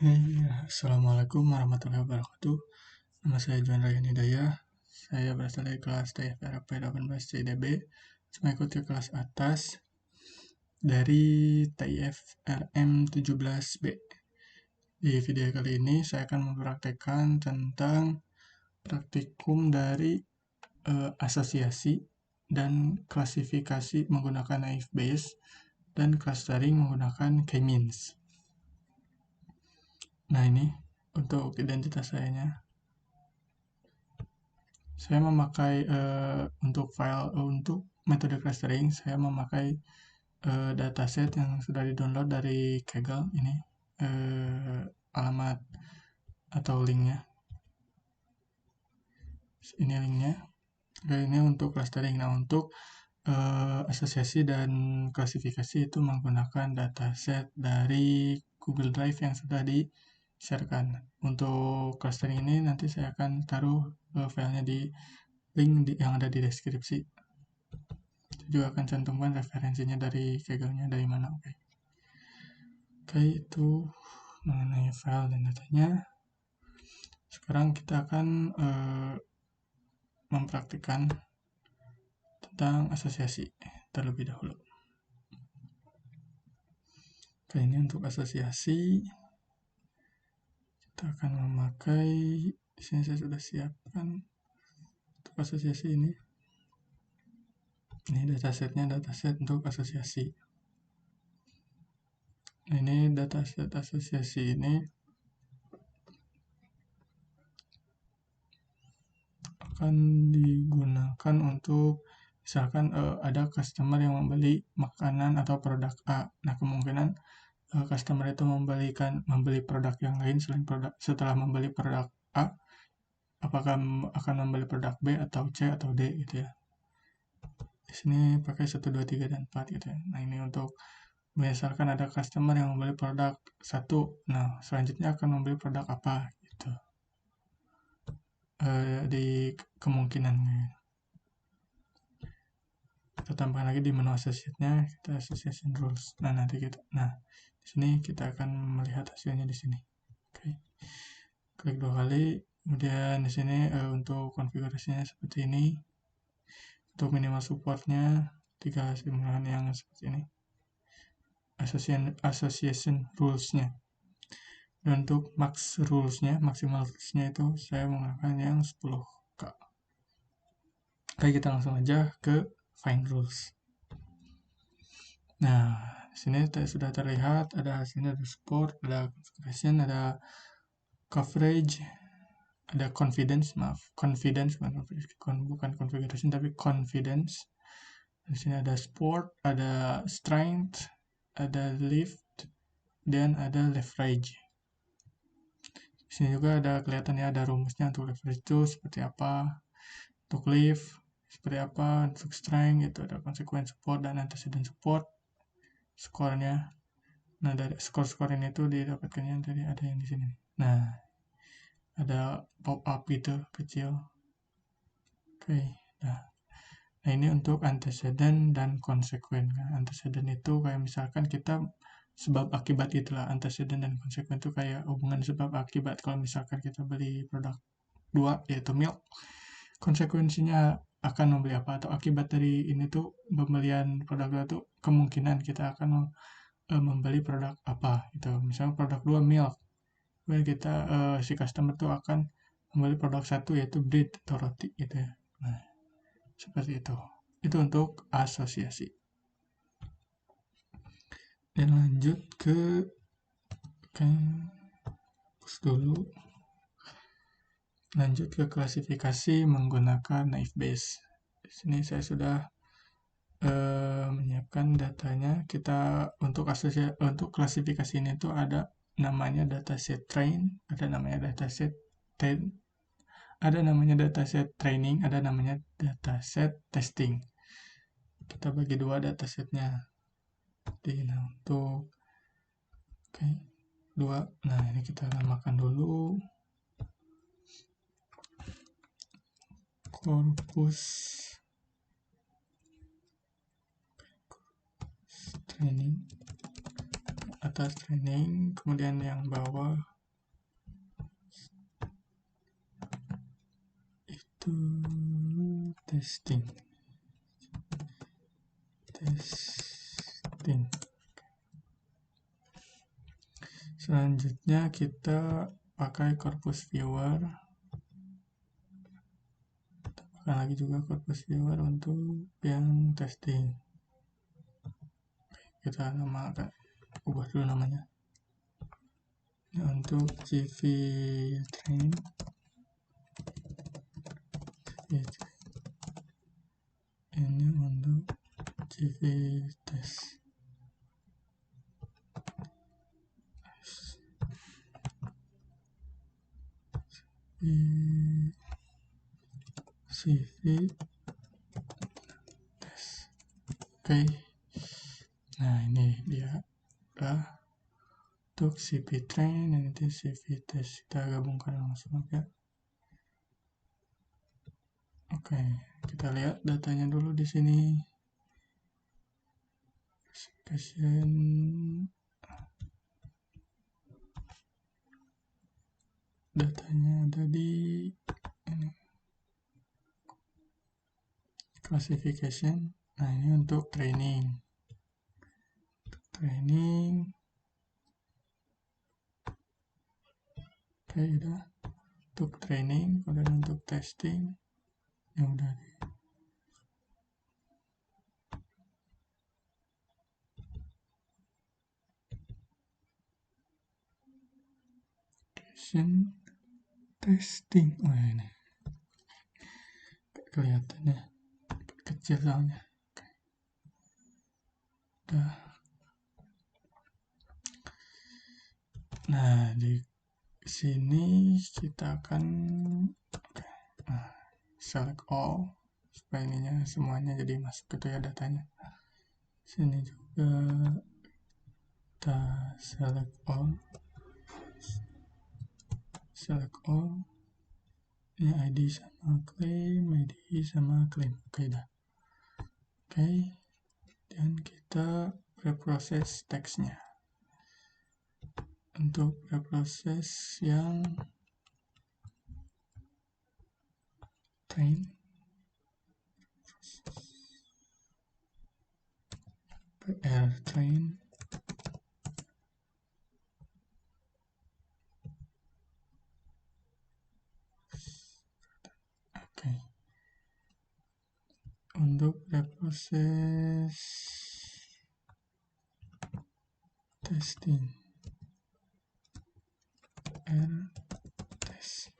Assalamualaikum warahmatullahi wabarakatuh. Nama saya Juan Ryan Hidayah. Saya berasal dari kelas TFRP 18 CIDB. Saya mengikuti kelas atas dari TIF RM 17B. Di video kali ini saya akan mempraktekkan tentang praktikum dari asosiasi dan klasifikasi menggunakan naive Bayes dan clustering menggunakan K-means. Nah, ini untuk identitas sayanya. Saya memakai untuk metode clustering, saya memakai dataset yang sudah di-download dari Kaggle. Ini alamat atau linknya. Ini linknya. Ini untuk clustering. Nah, untuk asosiasi dan klasifikasi itu menggunakan dataset dari Google Drive yang sudah di-sharekan. Untuk clustering ini nanti saya akan taruh filenya di link yang ada di deskripsi. Saya juga akan cantumkan referensinya dari Kaggle-nya dari mana. Oke, itu mengenai file dan datanya. Sekarang kita akan mempraktikkan tentang asosiasi terlebih dahulu. Oke, ini untuk asosiasi kita akan memakai, di sini saya sudah siapkan untuk asosiasi ini. Ini datasetnya, dataset untuk asosiasi. Nah, ini dataset asosiasi ini akan digunakan untuk misalkan ada customer yang membeli makanan atau produk A. Nah, kemungkinan customer itu membeli produk yang lain setelah membeli produk A, apakah akan membeli produk B atau C atau D gitu ya. Di sini pakai 1, 2, 3, dan 4 gitu ya. Nah, ini untuk misalkan ada customer yang membeli produk 1, nah selanjutnya akan membeli produk apa gitu. Di kemungkinannya. Kita tambahkan lagi di menu associate-nya, kita association rules. Nah, di sini kita akan melihat hasilnya di sini. Oke. Klik 2 kali, kemudian di sini untuk konfigurasinya seperti ini. Untuk minimal supportnya 3 simulan yang seperti ini. Association rules-nya. Dan untuk max rules-nya, maksimal rules-nya itu saya menggunakan yang 10K. Oke, kita langsung aja ke find rules. Nah, di sini sudah terlihat ada hasilnya, ada support, ada configuration, ada coverage, ada confidence, bukan configuration tapi confidence. Di sini ada support, ada strength, ada lift, dan ada leverage. Di sini juga ada kelihatannya ada rumusnya untuk leverage itu seperti apa, untuk lift seperti apa, untuk strength itu ada consequence support dan antecedent support, skornya. Nah, dari skor ini tuh didapatkannya dari ada yang di sini. Nah, ada pop up gitu kecil. Oke, nah ini untuk antecedent dan consequent. Antecedent itu kayak misalkan kita sebab akibat itulah, antecedent dan consequent itu kayak hubungan sebab akibat. Kalau misalkan kita beli produk 2 yaitu milk, konsekuensinya akan membeli apa, atau akibat dari ini tuh pembelian produk 2 tuh kemungkinan kita akan membeli produk apa gitu. Misalnya produk 2 milk, kemudian kita si customer tuh akan membeli produk 1 yaitu bread atau roti gitu ya. Nah, seperti itu. Itu untuk asosiasi. Dan lanjut ke hapus dulu. Lanjut ke klasifikasi menggunakan naive Bayes. Di sini saya sudah menyiapkan datanya. Kita untuk klasifikasi ini tuh ada namanya dataset train, ada namanya dataset training, ada namanya dataset testing. Kita bagi dua datasetnya. Untuk dua. Nah, ini kita namakan dulu corpus training, atas training, kemudian yang bawah testing. Selanjutnya kita pakai corpus viewer. Tambahkan lagi juga corpus viewer untuk yang testing. Kita namakan, ubah dulu namanya. Ini untuk CV train. Ini untuk CV test. CV test. Oke. Nah, ini dia untuk CV train dan itu CV test. Kita gabungkan langsung ya. Oke, kita lihat datanya dulu di sini. Classification datanya ada di ini. Classification. Nah, ini untuk training. Oke, udah. Untuk training, kemudian untuk testing, ya udah. Testing. Oh ya, ini kelihatannya kecil soalnya. Udah. Nah, di sini kita akan select all supaya ininya semuanya jadi masuk gitu ya datanya. Sini juga kita select all. Ini ID sama claim. Oke, dah. Oke, dan kita preproses teksnya. Untuk preproses yang train, train. Oke. Untuk preproses testing test.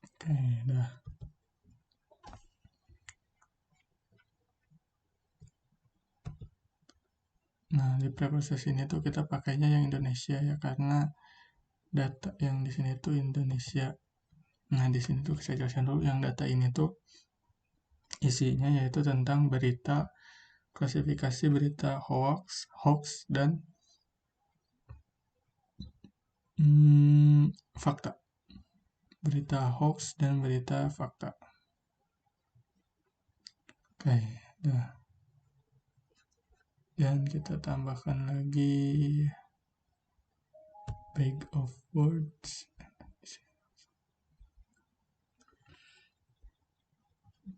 Oke, dah. Nah, di preproses ini tuh kita pakainya yang Indonesia ya, karena data yang di sini tuh Indonesia. Nah, di sini tuh saya jelaskan dulu, yang data ini tuh isinya yaitu tentang berita, klasifikasi berita hoax dan fakta. Berita hoax dan berita fakta. Oke, dah. Dan kita tambahkan lagi bag of words.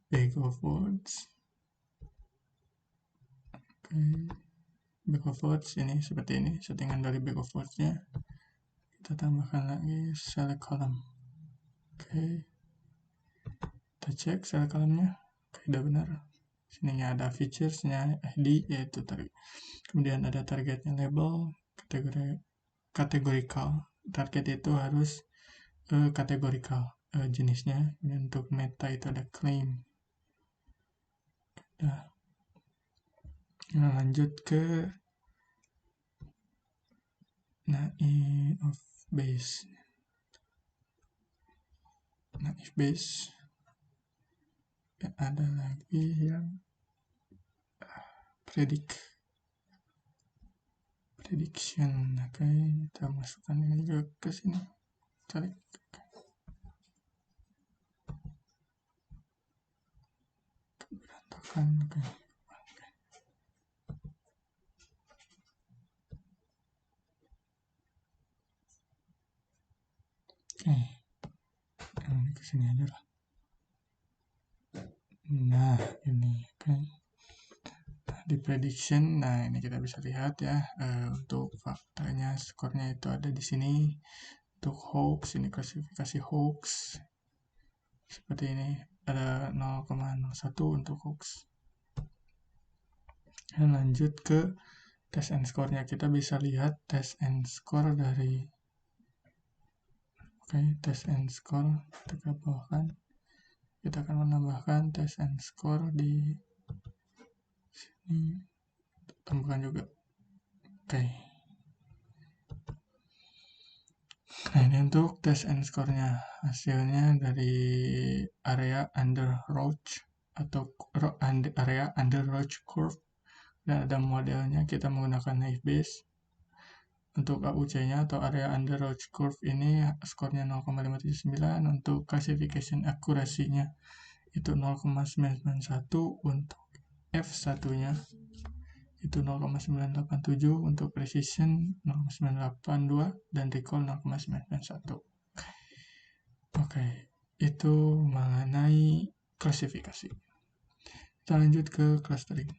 Bag of words. Oke. Bag of words ini seperti ini, settingan dari bag of words-nya. Kita tambahkan lagi select column. Oke. Kita cek select column-nya. Oke, udah benar. Sini ada features-nya, ID, yaitu kemudian ada targetnya, label, categorical. Target itu harus categorical jenisnya. Dan untuk meta itu ada claim. Nah, lanjut ke naive base. Naive base. Ya, ada lagi yang prediction. Oke, kita masukkan ini juga ke sini. Tarik. Berantakan. Oke. sini aja lah. Nah, ini oke. Di prediction, nah ini kita bisa lihat ya, untuk faktanya skornya itu ada di sini. Untuk hoax, ini klasifikasi hoax seperti ini, ada 0,01 untuk hoax. Dan lanjut ke test and score-nya, kita bisa lihat test and score dari test and score kita bawahkan. Kita akan menambahkan test and score di sini, tambahkan juga. Nah, ini untuk test and score-nya. Hasilnya dari area under Roach atau area under Roach curve, dan ada modelnya. Kita menggunakan naive Bayes. Untuk AUC-nya atau area under Roach curve ini skornya 0,579. Untuk classification accuracy-nya itu 0,991. Untuk F1-nya itu 0,987, untuk precision 0,982, dan recall 0,991. Oke, itu mengenai klasifikasi. Kita lanjut ke clustering.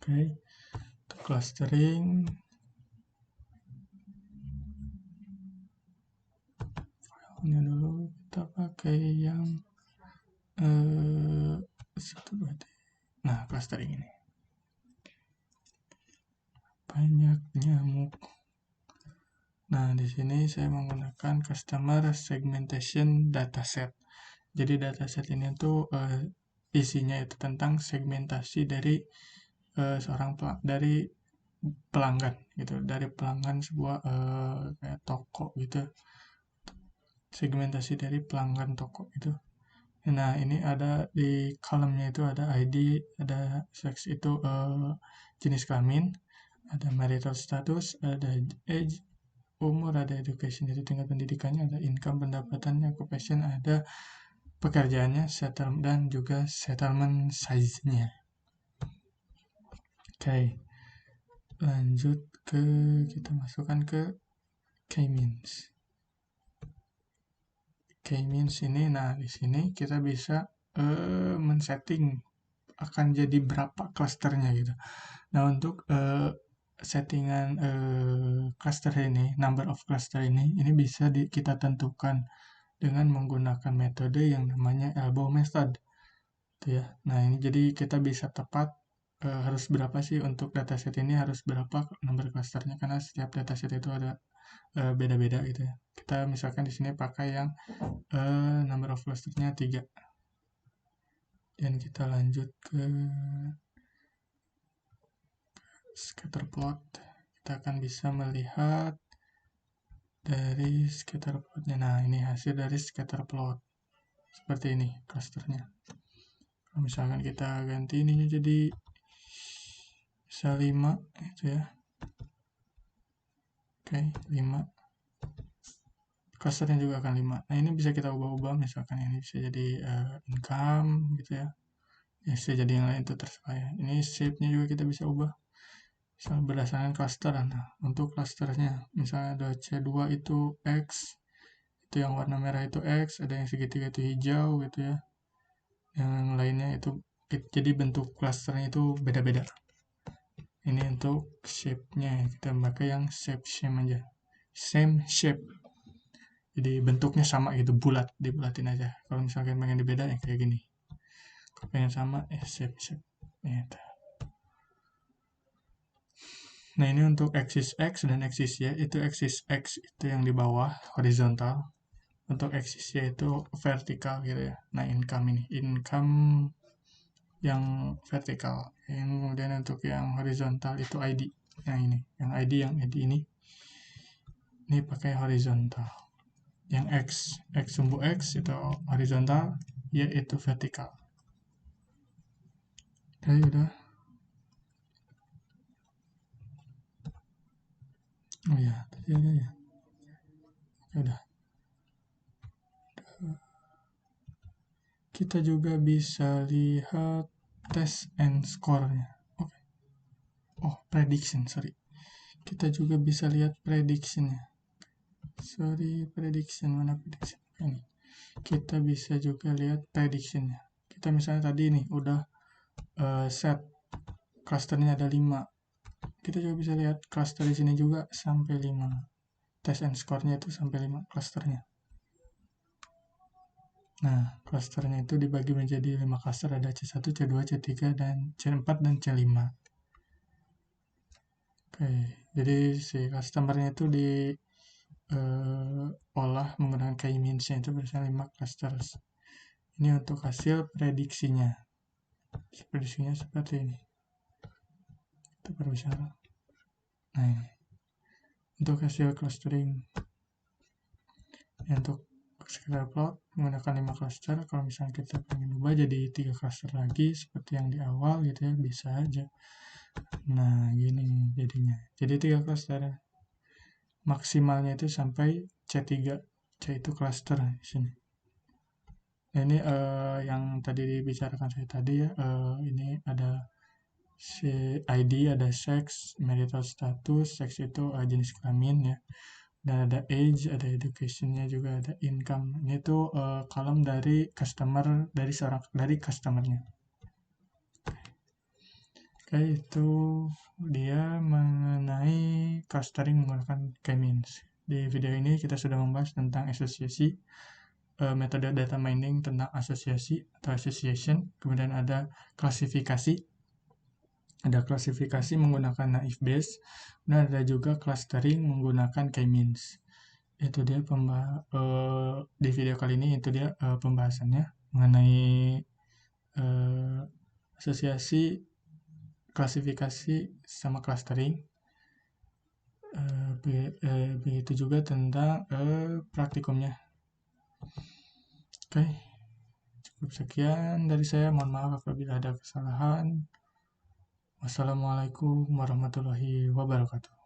Oke, untuk clustering filenya dulu kita pakai yang nah, clustering ini banyak nyamuk. Nah, di sini saya menggunakan customer segmentation dataset. Jadi dataset ini tuh isinya itu tentang segmentasi dari dari pelanggan gitu, dari pelanggan sebuah kayak toko gitu, segmentasi dari pelanggan toko itu. Nah, ini ada di kolomnya itu ada ID, ada sex itu jenis kelamin, ada marital status, ada age, umur, ada education itu tingkat pendidikannya, ada income pendapatannya, occupation, ada pekerjaannya, settlement, dan juga settlement size-nya. Oke, lanjut ke kita masukkan ke K-means. K-means ini, nah di sini kita bisa men-setting akan jadi berapa klasternya gitu. Nah, untuk settingan cluster ini, number of cluster ini bisa kita tentukan dengan menggunakan metode yang namanya elbow method. Gitu ya. Nah, ini jadi kita bisa tepat harus berapa sih untuk dataset ini, harus berapa nomor clusternya, karena setiap dataset itu ada beda-beda gitu ya. Kita misalkan di sini pakai yang number of clusternya 3. Dan kita lanjut ke scatter plot. Kita akan bisa melihat dari scatter plotnya. Nah, ini hasil dari scatter plot. Seperti ini clusternya. Kalau misalkan kita ganti ininya jadi bisa 5 gitu ya. Oke, 5. Clusternya juga akan 5. Nah, ini bisa kita ubah-ubah, misalkan ini bisa jadi income gitu ya. Bisa jadi yang lain, itu terserah ya. Ini shape-nya juga kita bisa ubah. Misal berdasarkan cluster. Nah, untuk clusternya misalnya ada C2 itu X, itu yang warna merah itu X, ada yang segitiga itu hijau gitu ya. Yang lainnya itu, jadi bentuk clusternya itu beda-beda. Ini untuk shape-nya, kita pakai yang shape aja. Same shape. Jadi bentuknya sama gitu, bulat, dibulatin aja. Kalau misalkan pengen dibeda ya kayak gini. Kalau pengen sama ya shape. Gitu. Nah, ini untuk axis X dan axis Y. Itu axis X itu yang di bawah, horizontal. Untuk axis Y itu vertikal gitu ya. Nah, income yang vertikal. Yang kemudian untuk yang horizontal itu ID. Yang ini, yang ID ini pakai horizontal. Yang X sumbu X itu horizontal, Y itu vertikal. Oke, udah. Oh ya, tadi ada ya. Udah. Kita juga bisa lihat test and score-nya. Oke. Oh, prediction, sorry. Kita juga bisa lihat prediction-nya. Prediction, mana prediction? Ini. Kita bisa juga lihat prediction-nya. Kita misalnya tadi nih udah set clusternya ada 5. Kita juga bisa lihat cluster di sini juga sampai 5. Test and score-nya itu sampai 5 clusternya. Nah, clusternya itu dibagi menjadi 5 cluster, ada C1, C2, C3, dan C4 dan C5. Oke, jadi si customer-nya itu olah menggunakan k-means-nya itu bersama 5 cluster. Ini untuk hasil prediksinya. Prediksinya seperti ini. Kita berbicara. Nah, ini. Untuk hasil clustering. Untuk sekedar plot menggunakan 5 cluster. Kalau misalnya kita pengen ubah jadi 3 cluster lagi seperti yang di awal gitu ya, bisa aja. Nah, gini jadinya. Jadi 3 cluster. Maksimalnya itu sampai C3. C itu cluster di sini. Nah, ini yang tadi dibicarakan saya tadi ya. Ini ada si ID, ada sex, marital status. Sex itu jenis kelamin ya. Dan ada age, ada education-nya juga, ada income. Ini tuh kolom dari customer-nya. Oke, itu dia mengenai clustering menggunakan k-means. Di video ini kita sudah membahas tentang asosiasi, metode data mining tentang asosiasi atau association, kemudian ada klasifikasi. Ada klasifikasi menggunakan naive Bayes, dan ada juga clustering menggunakan k-means. Itu dia di video kali ini itu dia pembahasannya mengenai asosiasi, klasifikasi sama clustering. Begitu juga tentang praktikumnya. Oke, cukup sekian dari saya. Mohon maaf apabila ada kesalahan. Wassalamualaikum warahmatullahi wabarakatuh.